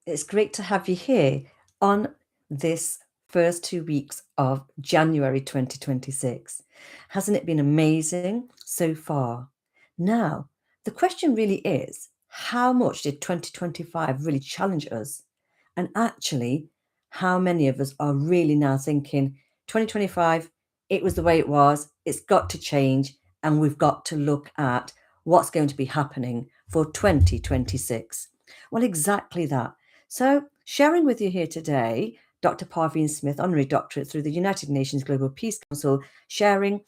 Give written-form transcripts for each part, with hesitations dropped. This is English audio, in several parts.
It's great to have you here on this first 2 weeks of January 2026. Hasn't it been amazing so far? Now, the question really is, how much did 2025 really challenge us? And actually, how many of us are really now thinking 2025, it was the way it was, it's got to change, and we've got to look at what's going to be happening for 2026? Well, exactly that. So, sharing with you here today, Dr. Parveen Smith, honorary doctorate through the United Nations Global Peace Council, sharing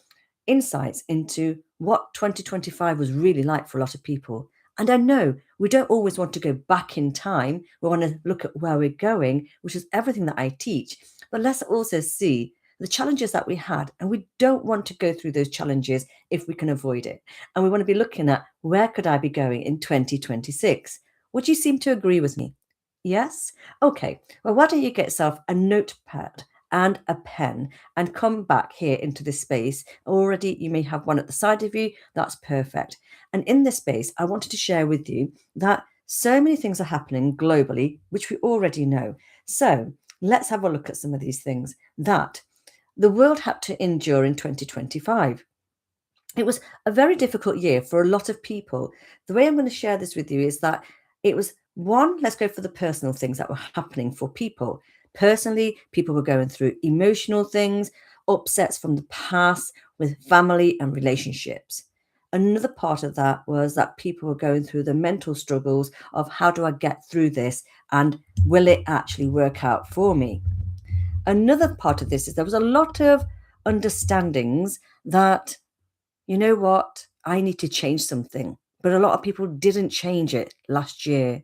insights into what 2025 was really like for a lot of people. And I know we don't always want to go back in time. We want to look at where we're going, which is everything that I teach. But let's also see the challenges that we had. And we don't want to go through those challenges if we can avoid it. And we want to be looking at where could I be going in 2026? Would you seem to agree with me? Yes? Okay. Well, why don't you get yourself a notepad and a pen and come back here into this space. Already, you may have one at the side of you. That's perfect. And in this space, I wanted to share with you that so many things are happening globally, which we already know. So let's have a look at some of these things that the world had to endure in 2025. It was a very difficult year for a lot of people. The way I'm going to share this with you is that it was one, let's go for the personal things that were happening for people. Personally, people were going through emotional things, upsets from the past with family and relationships. Another part of that was that people were going through the mental struggles of how do I get through this and will it actually work out for me? Another part of this is there was a lot of understandings that you know what? I need to change something. But a lot of people didn't change it last year.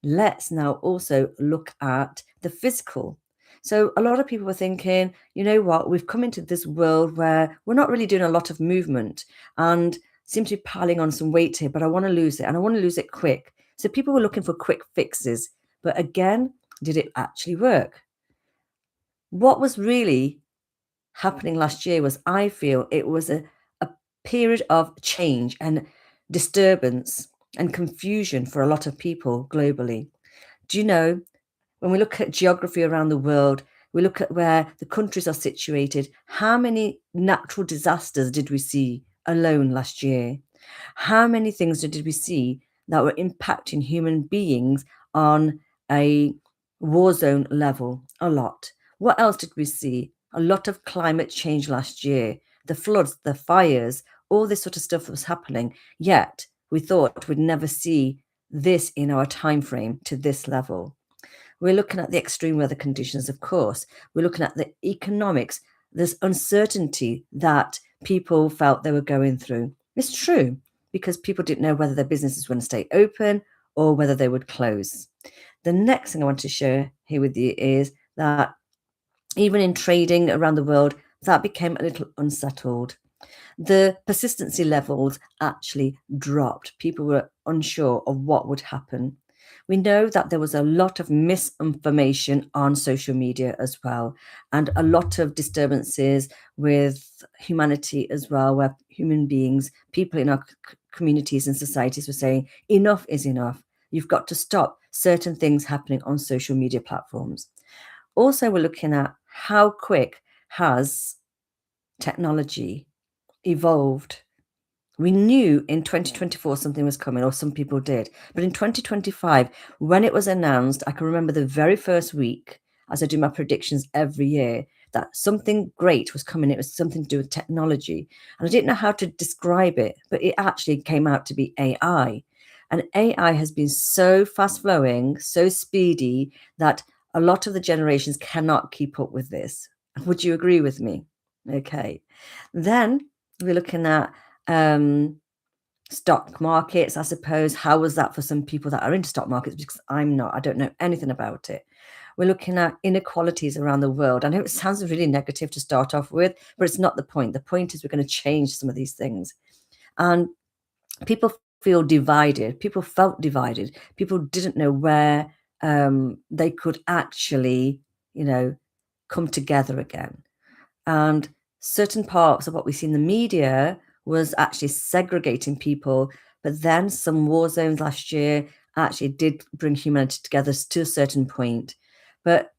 Let's now also look at the physical. So a lot of people were thinking, you know what? We've come into this world where we're not really doing a lot of movement and seem to be piling on some weight here, but I want to lose it and I want to lose it quick. So people were looking for quick fixes. But again, did it actually work? What was really happening last year was I feel it was a period of change and disturbance and confusion for a lot of people globally. Do you know, when we look at geography around the world, we look at where the countries are situated, how many natural disasters did we see alone last year? How many things did we see that were impacting human beings on a war zone level? A lot. What else did we see? A lot of climate change last year, the floods, the fires, all this sort of stuff that was happening. Yet we thought we'd never see this in our time frame to this level. We're looking at the extreme weather conditions, of course. We're looking at the economics. There's uncertainty that people felt they were going through. It's true, because people didn't know whether their businesses were going to stay open or whether they would close. The next thing I want to share here with you is that even in trading around the world, that became a little unsettled. The persistency levels actually dropped. People were unsure of what would happen. We know that there was a lot of misinformation on social media as well, and a lot of disturbances with humanity as well, where human beings, people in our communities and societies were saying, enough is enough. You've got to stop certain things happening on social media platforms. Also, we're looking at how quick has technology evolved. We knew in 2024 something was coming, or some people did. But in 2025, when it was announced, I can remember the very first week, as I do my predictions every year, that something great was coming. It was something to do with technology. And I didn't know how to describe it, but it actually came out to be AI. And AI has been so fast flowing, so speedy, that a lot of the generations cannot keep up with this. Would you agree with me? Okay. Then we're looking at stock markets, I suppose. How was that for some people that are into stock markets? Because I'm not, I don't know anything about it. We're looking at inequalities around the world. I know it sounds really negative to start off with, but it's not the point. The point is we're going to change some of these things. And people feel divided. People felt divided. People didn't know where they could actually, come together again. And certain parts of what we see in the media was actually segregating people. But then some war zones last year, actually did bring humanity together to a certain point. But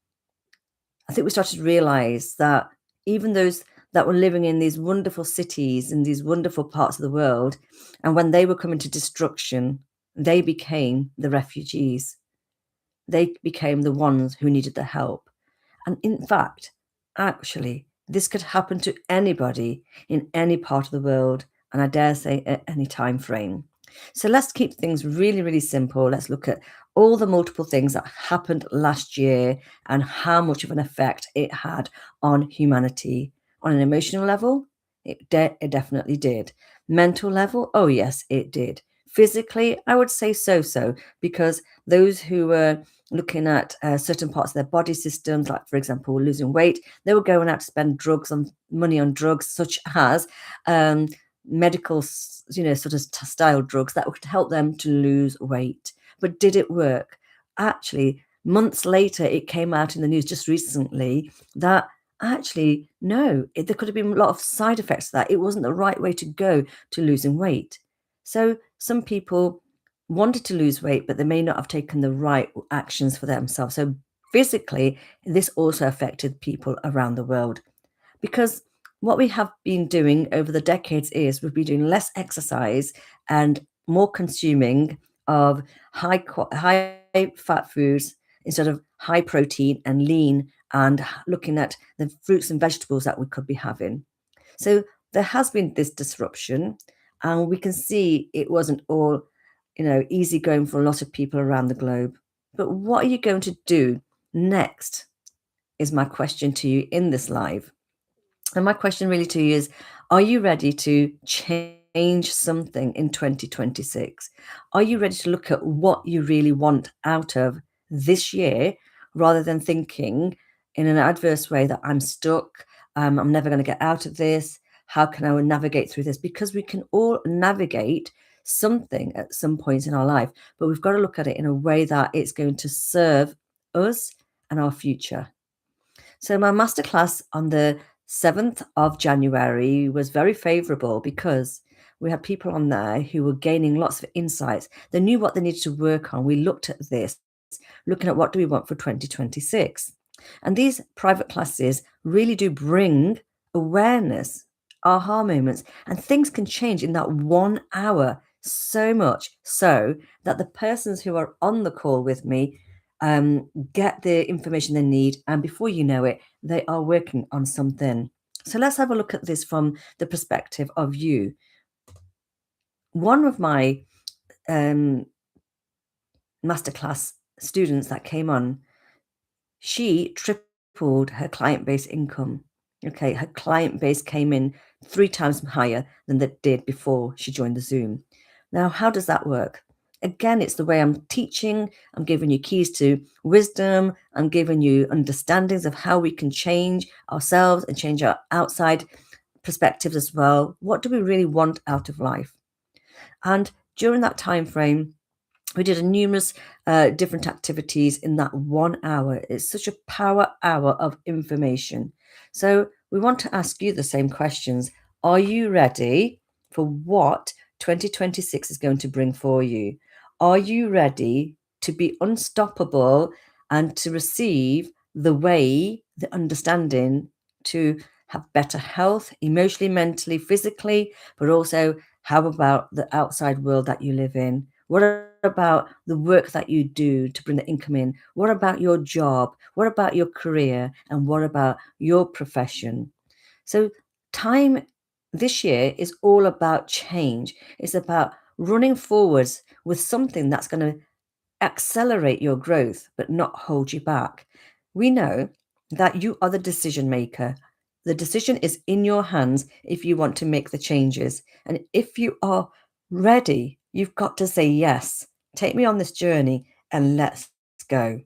I think we started to realize that even those that were living in these wonderful cities in these wonderful parts of the world, and when they were coming to destruction, they became the refugees. They became the ones who needed the help. And in fact, actually, this could happen to anybody in any part of the world, and I dare say at any time frame. So let's keep things really, really simple. Let's look at all the multiple things that happened last year and how much of an effect it had on humanity. On an emotional level, it definitely did. Mental level, oh yes, it did. Physically, I would say so, because those who were looking at certain parts of their body systems, like for example, losing weight, they were going out to spend money on drugs, such as um, medical, sort of style drugs that would help them to lose weight. But did it work? Actually, months later, it came out in the news just recently that actually, no, there could have been a lot of side effects to that. It wasn't the right way to go to losing weight. So some people wanted to lose weight, but they may not have taken the right actions for themselves. So physically, this also affected people around the world because what we have been doing over the decades is we've been doing less exercise and more consuming of high fat foods instead of high protein and lean, and looking at the fruits and vegetables that we could be having. So there has been this disruption, and we can see it wasn't all, easy going for a lot of people around the globe. But what are you going to do next? Is my question to you in this live. And my question really to you is, are you ready to change something in 2026? Are you ready to look at what you really want out of this year rather than thinking in an adverse way that I'm stuck, I'm never going to get out of this? How can I navigate through this? Because we can all navigate something at some point in our life, but we've got to look at it in a way that it's going to serve us and our future. So my masterclass on the 7th of January was very favorable because we had people on there who were gaining lots of insights. They knew what they needed to work on. We looked at this, looking at what do we want for 2026. And these private classes really do bring awareness, aha moments, and things can change in that 1 hour so much so that the persons who are on the call with me get the information they need, and before you know it, they are working on something. So let's have a look at this from the perspective of you. One of my masterclass students that came on, she tripled her client base income. Okay, her client base came in 3 times higher than they did before she joined the Zoom. Now, how does that work? Again, it's the way I'm teaching. I'm giving you keys to wisdom. I'm giving you understandings of how we can change ourselves and change our outside perspectives as well. What do we really want out of life? And during that time frame, we did a numerous different activities in that 1 hour. It's such a power hour of information. So we want to ask you the same questions. Are you ready for what 2026 is going to bring for you? Are you ready to be unstoppable and to receive the way, the understanding to have better health, emotionally, mentally, physically, but also how about the outside world that you live in? What about the work that you do to bring the income in? What about your job? What about your career? And what about your profession? So, time this year is all about change. It's about running forwards with something that's going to accelerate your growth, but not hold you back. We know that you are the decision maker. The decision is in your hands if you want to make the changes. And if you are ready, you've got to say yes. Take me on this journey and let's go.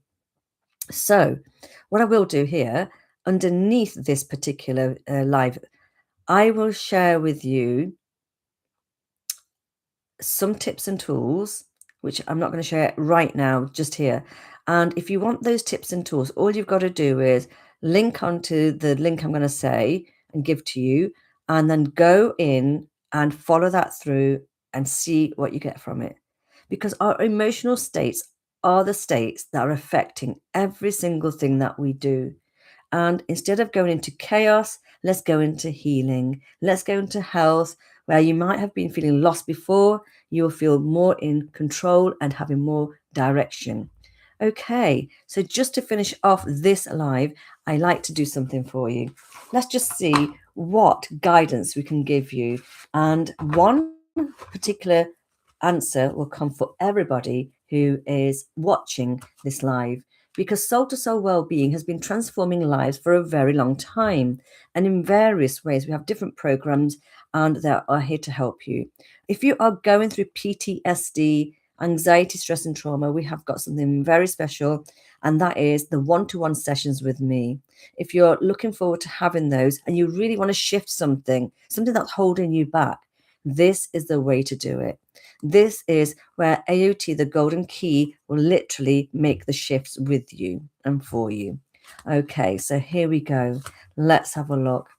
So, what I will do here underneath this particular live, I will share with you some tips and tools, which I'm not going to share right now, just here. And if you want those tips and tools, all you've got to do is link onto the link I'm going to say and give to you, and then go in and follow that through and see what you get from it. because our emotional states are the states that are affecting every single thing that we do. And instead of going into chaos, let's go into healing. Let's go into health, where you might have been feeling lost before. You'll feel more in control and having more direction. Okay, so just to finish off this live, I like to do something for you. Let's just see what guidance we can give you. And one particular answer will come for everybody who is watching this live, because soul to soul well-being has been transforming lives for a very long time, and in various ways we have different programs and they are here to help you. If you are going through PTSD, anxiety, stress and trauma, we have got something very special, and that is the one-to-one sessions with me. If you're looking forward to having those and you really want to shift something that's holding you back, this is the way to do it. This is where AOT, the golden key, will literally make the shifts with you and for you. Okay, so here we go. Let's have a look.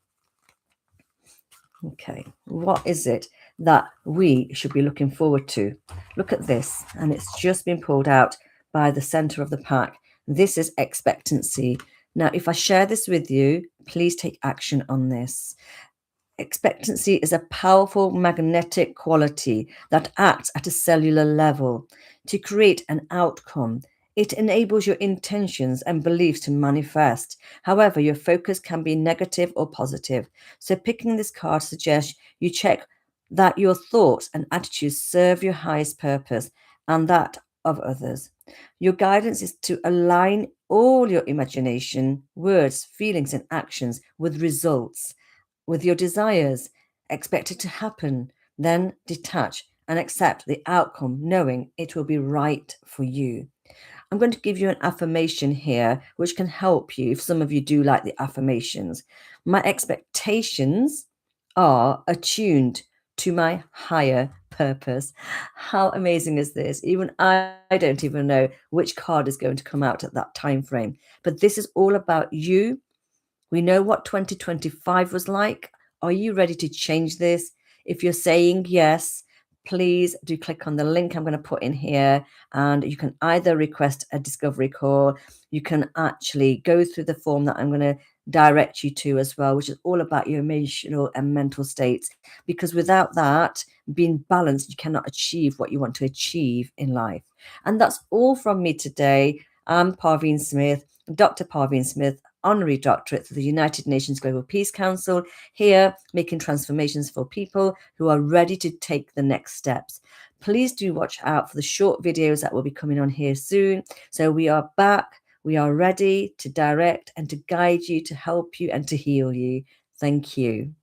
Okay, what is it that we should be looking forward to? Look at this, and it's just been pulled out by the center of the pack. This is expectancy. Now, if I share this with you, please take action on this. Expectancy is a powerful magnetic quality that acts at a cellular level to create an outcome. It enables your intentions and beliefs to manifest. However, your focus can be negative or positive. So, picking this card suggests you check that your thoughts and attitudes serve your highest purpose and that of others. Your guidance is to align all your imagination, words, feelings, and actions with results, with your desires, expect it to happen, then detach and accept the outcome, knowing it will be right for you. I'm going to give you an affirmation here, which can help you if some of you do like the affirmations. My expectations are attuned to my higher purpose. How amazing is this? Even I don't even know which card is going to come out at that time frame. But this is all about you. We know what 2025 was like. Are you ready to change this? If you're saying yes, please do click on the link I'm going to put in here, and you can either request a discovery call. You can actually go through the form that I'm going to direct you to as well, which is all about your emotional and mental states, because without that being balanced, you cannot achieve what you want to achieve in life. And that's all from me today. I'm Parveen Smith, Dr. Parveen Smith, honorary doctorate for the United Nations Global Peace Council, here making transformations for people who are ready to take the next steps. Please do watch out for the short videos that will be coming on here soon. So we are back. We are ready to direct and to guide you, to help you and to heal you. Thank you.